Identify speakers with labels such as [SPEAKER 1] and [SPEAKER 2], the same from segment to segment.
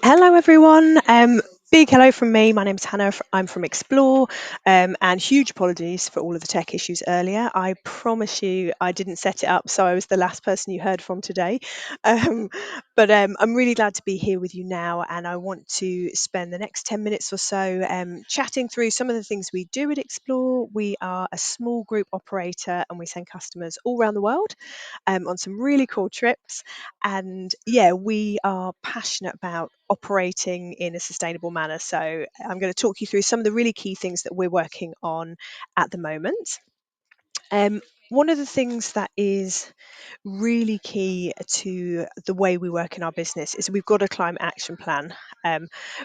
[SPEAKER 1] Hello, everyone. Big hello from me. My name's Hannah. I'm from Explore, and huge apologies for all of the tech issues earlier. I promise you, I didn't set it up, so I was the last person you heard from today. Um, but I'm really glad to be here with you now, and I want to spend the next 10 minutes or so chatting through some of the things we do at Explore. We are a small group operator, and we send customers all around the world on some really cool trips. And yeah, we are passionate about operating in a sustainable manner. So I'm going to talk you through some of the really key things that we're working on at the moment. One of the things that is really key to the way we work in our business is we've got a climate action plan,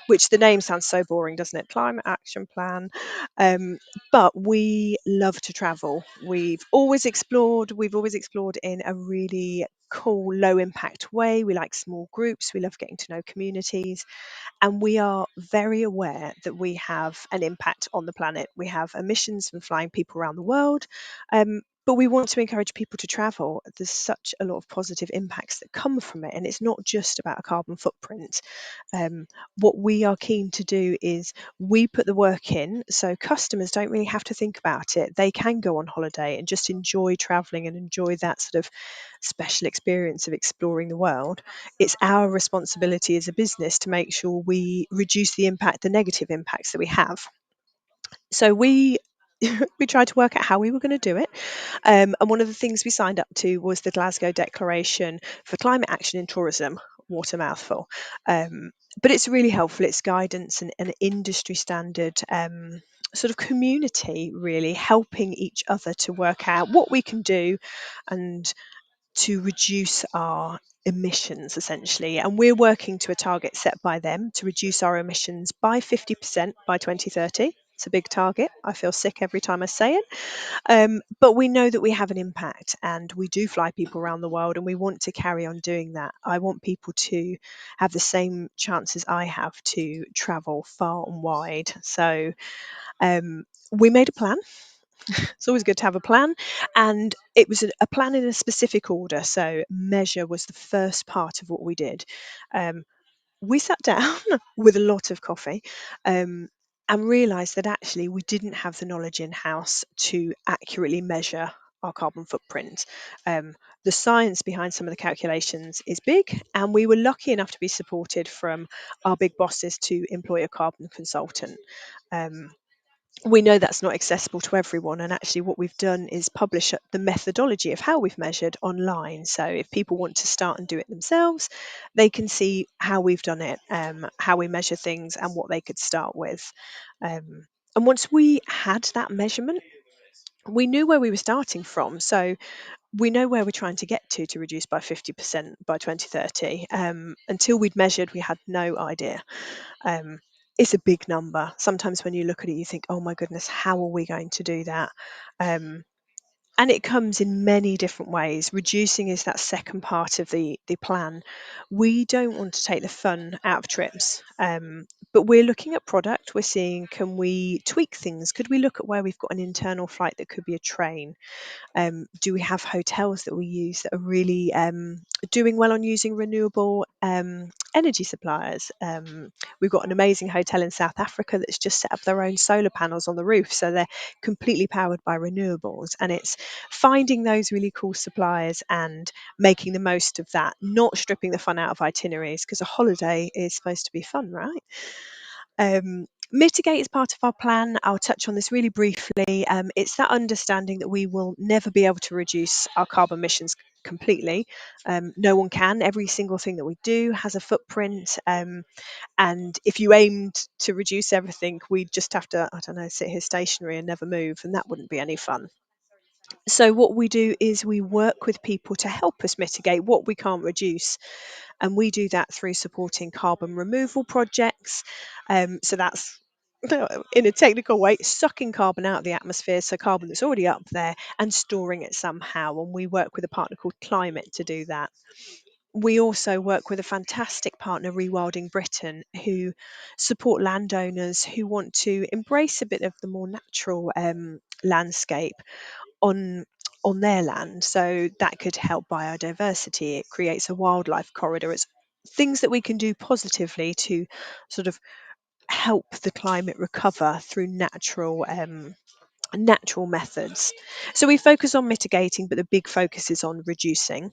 [SPEAKER 1] which the name sounds so boring, doesn't it? Climate action plan. Um, but we love to travel. We've always explored in a really cool, low impact way. We like small groups. We love getting to know communities. And we are very aware that we have an impact on the planet. We have emissions from flying people around the world, but we want to encourage people to travel. There's such a lot of positive impacts that come from it, and it's not just about a carbon footprint. What we are keen to do is we put the work in so customers don't really have to think about it. They can go on holiday and just enjoy traveling and enjoy that sort of special experience of exploring the world. It's our responsibility as a business to make sure we reduce the negative impacts that we have. So we we tried to work out how we were going to do it. And one of the things we signed up to was the Glasgow Declaration for Climate Action in Tourism. What a mouthful. But it's really helpful. It's guidance and an industry standard sort of community, really helping each other to work out what we can do and to reduce our emissions essentially. And we're working to a target set by them to reduce our emissions by 50% by 2030. It's a big target. I feel sick every time I say it. But we know that we have an impact and we do fly people around the world and we want to carry on doing that. I want people to have the same chances I have to travel far and wide. So we made a plan. It's always good to have a plan. And it was a plan in a specific order. So, measure was the first part of what we did. Um, we sat down with a lot of coffee um, and realised that actually we didn't have the knowledge in house to accurately measure our carbon footprint. The science behind some of the calculations is big, and we were lucky enough to be supported from our big bosses to employ a carbon consultant. Um, we know that's not accessible to everyone, and actually what we've done is publish the methodology of how we've measured online, so if people want to start and do it themselves, they can see how we've done it, how we measure things and what they could start with. And once we had that measurement, we knew where we were starting from, so we know where we're trying to get to reduce by 50% by 2030. Until we'd measured, we had no idea. um, it's a big number. Sometimes when you look at it, you think, oh my goodness, how are we going to do that? Um, and it comes in many different ways. Reducing is that second part of the plan. We don't want to take the fun out of trips, but we're looking at product. We're seeing, can we tweak things? Could we look at where we've got an internal flight that could be a train? Do we have hotels that we use that are really doing well on using renewable energy suppliers? We've got an amazing hotel in South Africa that's just set up their own solar panels on the roof, so they're completely powered by renewables. And it's finding those really cool suppliers and making the most of that, not stripping the fun out of itineraries, because a holiday is supposed to be fun, right? Mitigate is part of our plan. I'll touch on this really briefly. It's that understanding that we will never be able to reduce our carbon emissions completely. No one can. Every single thing that we do has a footprint. And if you aimed to reduce everything, we'd just have to, I don't know, sit here stationary and never move, and that wouldn't be any fun. So what we do is we work with people to help us mitigate what we can't reduce, and we do that through supporting carbon removal projects. So that's in a technical way, sucking carbon out of the atmosphere, so carbon that's already up there, and storing it somehow. And we work with a partner called Climate to do that. We also work with a fantastic partner, Rewilding Britain, who support landowners who want to embrace a bit of the more natural landscape on their land. So that could help biodiversity. It creates a wildlife corridor. It's things that we can do positively to sort of help the climate recover through natural methods. So we focus on mitigating, but the big focus is on reducing.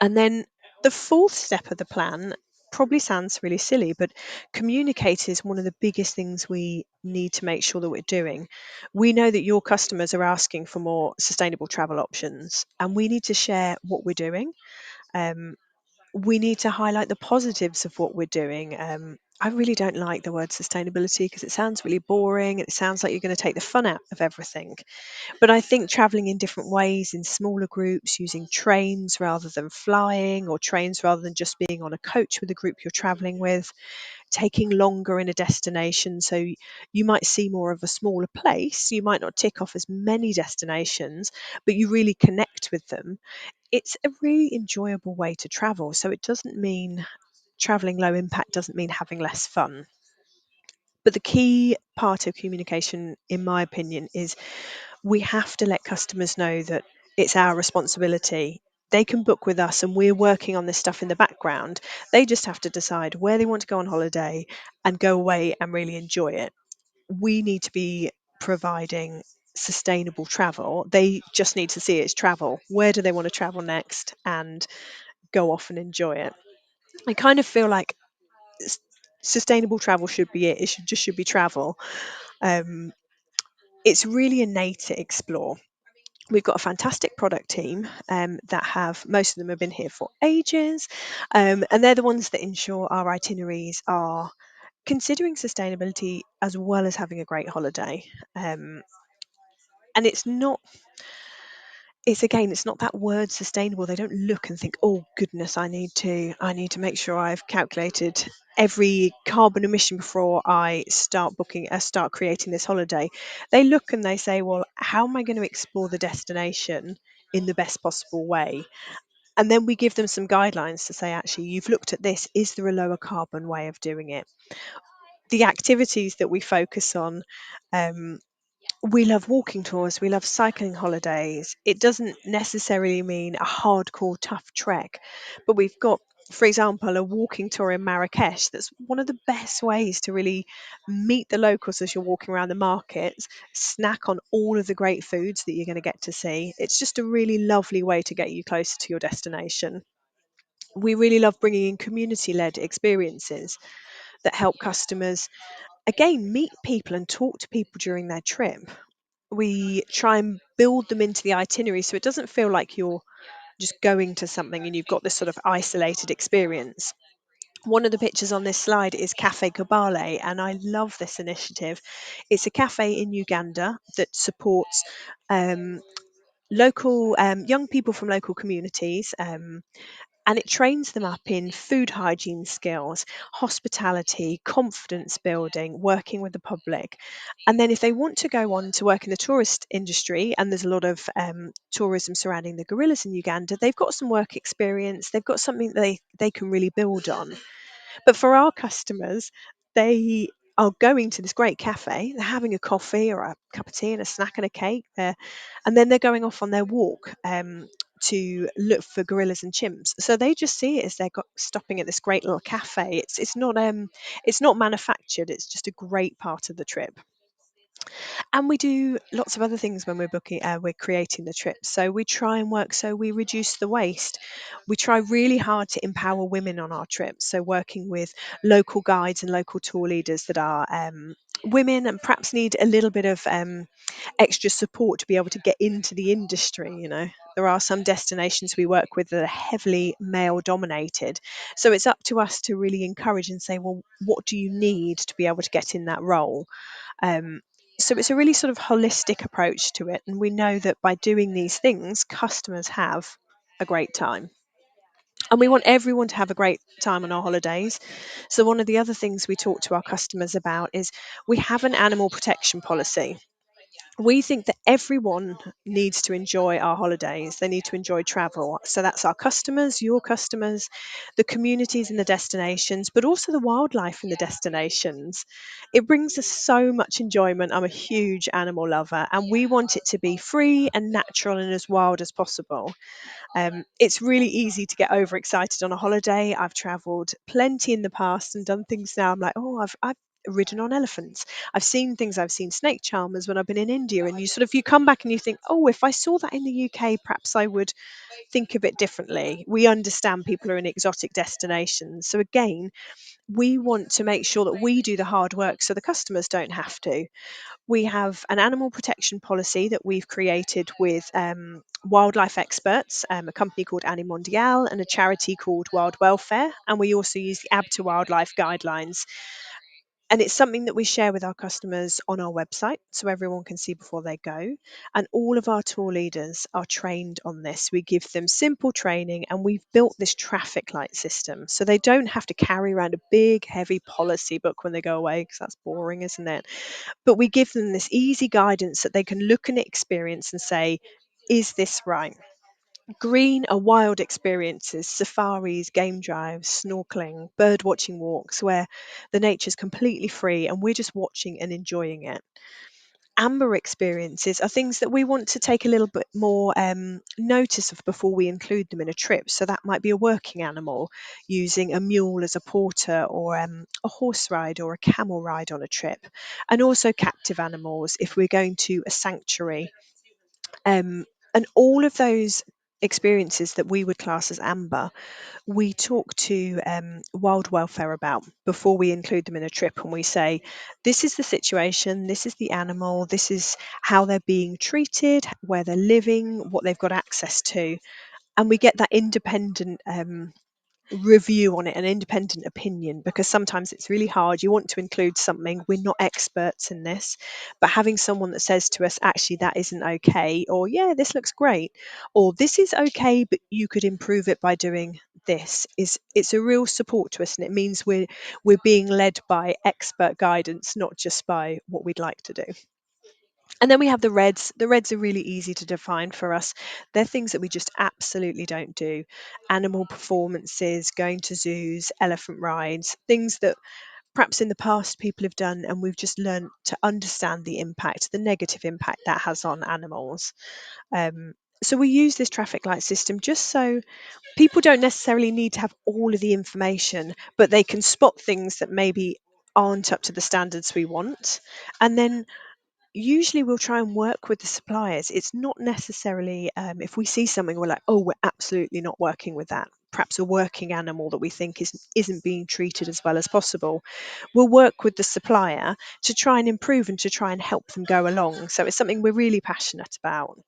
[SPEAKER 1] And then the fourth step of the plan probably sounds really silly, but communicate is one of the biggest things we need to make sure that we're doing. We know that your customers are asking for more sustainable travel options, and we need to share what we're doing. Um, we need to highlight the positives of what we're doing. I really don't like the word sustainability because it sounds really boring. It sounds like you're going to take the fun out of everything. But I think traveling in different ways, in smaller groups, using trains rather than flying, or trains rather than just being on a coach with the group you're traveling with, taking longer in a destination. So you might see more of a smaller place. You might not tick off as many destinations, but you really connect with them. It's a really enjoyable way to travel. So it doesn't mean traveling low impact doesn't mean having less fun. But the key part of communication, in my opinion, is we have to let customers know that it's our responsibility. They can book with us and we're working on this stuff in the background. They just have to decide where they want to go on holiday and go away and really enjoy it. We need to be providing sustainable travel. They just need to see it's travel. Where do they want to travel next and go off and enjoy it? I kind of feel like s- sustainable travel should be it. It should be travel. Um, it's really innate to explore. We've got a fantastic product team that have most of them have been here for ages, and they're the ones that ensure our itineraries are considering sustainability as well as having a great holiday. Um, and it's not that word sustainable. They don't look and think, oh goodness, I need to make sure I've calculated every carbon emission before I start creating this holiday. They look and they say, well, how am I going to explore the destination in the best possible way? And then we give them some guidelines to say, actually, you've looked at this, is there a lower carbon way of doing it? The activities that we focus on, um, we love walking tours, we love cycling holidays. It doesn't necessarily mean a hardcore tough trek, but we've got, for example, a walking tour in Marrakesh that's one of the best ways to really meet the locals as you're walking around the markets, snack on all of the great foods that you're going to get to see. It's just a really lovely way to get you closer to your destination. We really love bringing in community led experiences that help customers, again, meet people and talk to people during their trip. We try and build them into the itinerary so it doesn't feel like you're just going to something and you've got this sort of isolated experience. One of the pictures on this slide is Cafe Kabale, and I love this initiative. It's a cafe in Uganda that supports um, local young people from local communities. And it trains them up in food hygiene skills, hospitality, confidence building, working with the public. And then, if they want to go on to work in the tourist industry, and there's a lot of tourism surrounding the gorillas in Uganda, they've got some work experience, they've got something they can really build on. But for our customers, they are going to this great cafe, they're having a coffee or a cup of tea and a snack and a cake there, and then they're going off on their walk to look for gorillas and chimps. So they just see it as they're stopping at this great little cafe. It's not manufactured. It's just a great part of the trip. And we do lots of other things when we're creating the trips. So we try and work so we reduce the waste. We try really hard to empower women on our trips. So working with local guides and local tour leaders that are women and perhaps need a little bit of extra support to be able to get into the industry. There are some destinations we work with that are heavily male dominated. So it's up to us to really encourage and say, well, what do you need to be able to get in that role? Um, so it's a really sort of holistic approach to it. And we know that by doing these things, customers have a great time. And we want everyone to have a great time on our holidays. So, one of the other things we talk to our customers about is we have an animal protection policy. We think that everyone needs to enjoy our holidays. They need to enjoy travel. So that's our customers, your customers, the communities and the destinations, but also the wildlife in the destinations. It brings us so much enjoyment. I'm a huge animal lover, and we want it to be free and natural and as wild as possible. It's really easy to get overexcited on a holiday. I've travelled plenty in the past and done things now. I'm like, oh, I've ridden on elephants. I've seen things. I've seen snake charmers when I've been in India, and you come back and you think, oh, if I saw that in the UK, perhaps I would think a bit differently. We understand people are in exotic destinations, so again, we want to make sure that we do the hard work so the customers don't have to. We have an animal protection policy that we've created with wildlife experts, a company called Animondial and a charity called Wild Welfare. And we also use the ABTA Wildlife Guidelines. And it's something that we share with our customers on our website so everyone can see before they go. And all of our tour leaders are trained on this. We give them simple training and we've built this traffic light system so they don't have to carry around a big, heavy policy book when they go away because that's boring, isn't it? But we give them this easy guidance that they can look and experience and say, is this right? Green are wild experiences, safaris, game drives, snorkeling, bird watching walks where the nature's completely free and we're just watching and enjoying it. Amber experiences are things that we want to take a little bit more notice of before we include them in a trip. So that might be a working animal, using a mule as a porter, or a horse ride or a camel ride on a trip, and also captive animals if we're going to a sanctuary. And all of those experiences that we would class as amber, we talk to wild welfare about before we include them in a trip, and we say, this is the situation, this is the animal, this is how they're being treated, where they're living, what they've got access to, and we get that independent review on it, an independent opinion, because sometimes it's really hard. You want to include something, we're not experts in this, but having someone that says to us, actually, that isn't okay, or yeah, this looks great, or this is okay, but you could improve it by doing this, is it's a real support to us, and it means we're being led by expert guidance, not just by what we'd like to do. And then we have the reds. The reds are really easy to define for us. They're things that we just absolutely don't do. Animal performances, going to zoos, elephant rides, things that perhaps in the past people have done, and we've just learned to understand the impact, the negative impact that has on animals. Um, so we use this traffic light system just so people don't necessarily need to have all of the information, but they can spot things that maybe aren't up to the standards we want. And then usually we'll try and work with the suppliers. It's not necessarily, if we see something, we're like, oh, we're absolutely not working with that. Perhaps a working animal that we think isn't being treated as well as possible. We'll work with the supplier to try and improve and to try and help them go along. So it's something we're really passionate about.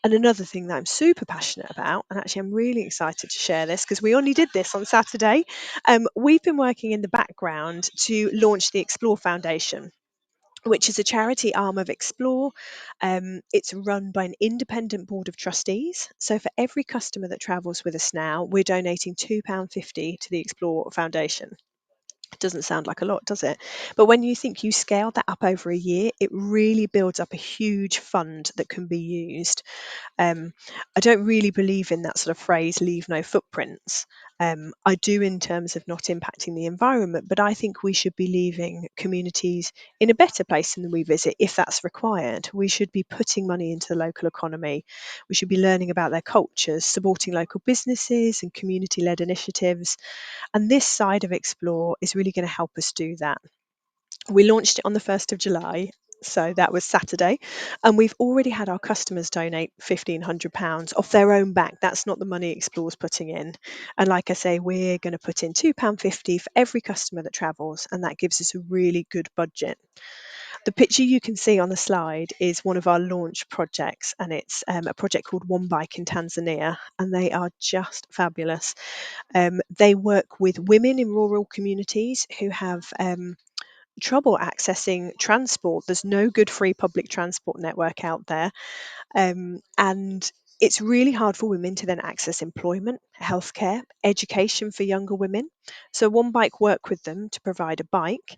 [SPEAKER 1] And another thing that I'm super passionate about, and actually I'm really excited to share this because we only did this on Saturday, we've been working in the background to launch the Explore Foundation, which is a charity arm of Explore. It's run by an independent board of trustees. So for every customer that travels with us now, we're donating £2.50 to the Explore Foundation. It doesn't sound like a lot, does it? But when you think you scale that up over a year, it really builds up a huge fund that can be used. um, I don't really believe in that sort of phrase, leave no footprints. I do in terms of not impacting the environment, but I think we should be leaving communities in a better place than we visit if that's required. We should be putting money into the local economy. We should be learning about their cultures, supporting local businesses and community led initiatives. And this side of Explore is really going to help us do that. We launched it on the 1st of July, so that was Saturday, and we've already had our customers donate £1,500 off their own back. That's not the money Explore's putting in. And like I say, we're going to put in £2.50 for every customer that travels, and that gives us a really good budget. The picture you can see on the slide is one of our launch projects, and it's a project called One Bike in Tanzania, and they are just fabulous. They work with women in rural communities who have trouble accessing transport. There's no good free public transport network out there. And It's really hard for women to then access employment, healthcare, education for younger women. So One Bike work with them to provide a bike,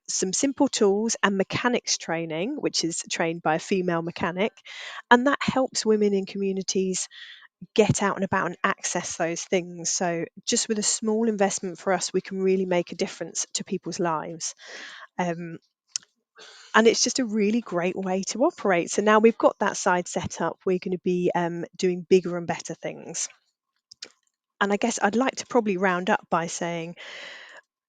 [SPEAKER 1] some simple tools and mechanics training, which is trained by a female mechanic, and that helps women in communities get out and about and access those things. So just with a small investment for us, we can really make a difference to people's lives. Um, and it's just a really great way to operate. So now we've got that side set up, we're going to be doing bigger and better things. And I guess I'd like to probably round up by saying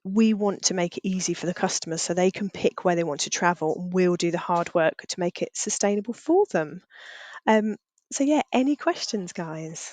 [SPEAKER 1] we want to make it easy for the customers so they can pick where they want to travel, and we'll do the hard work to make it sustainable for them. Um, so, yeah, any questions, guys?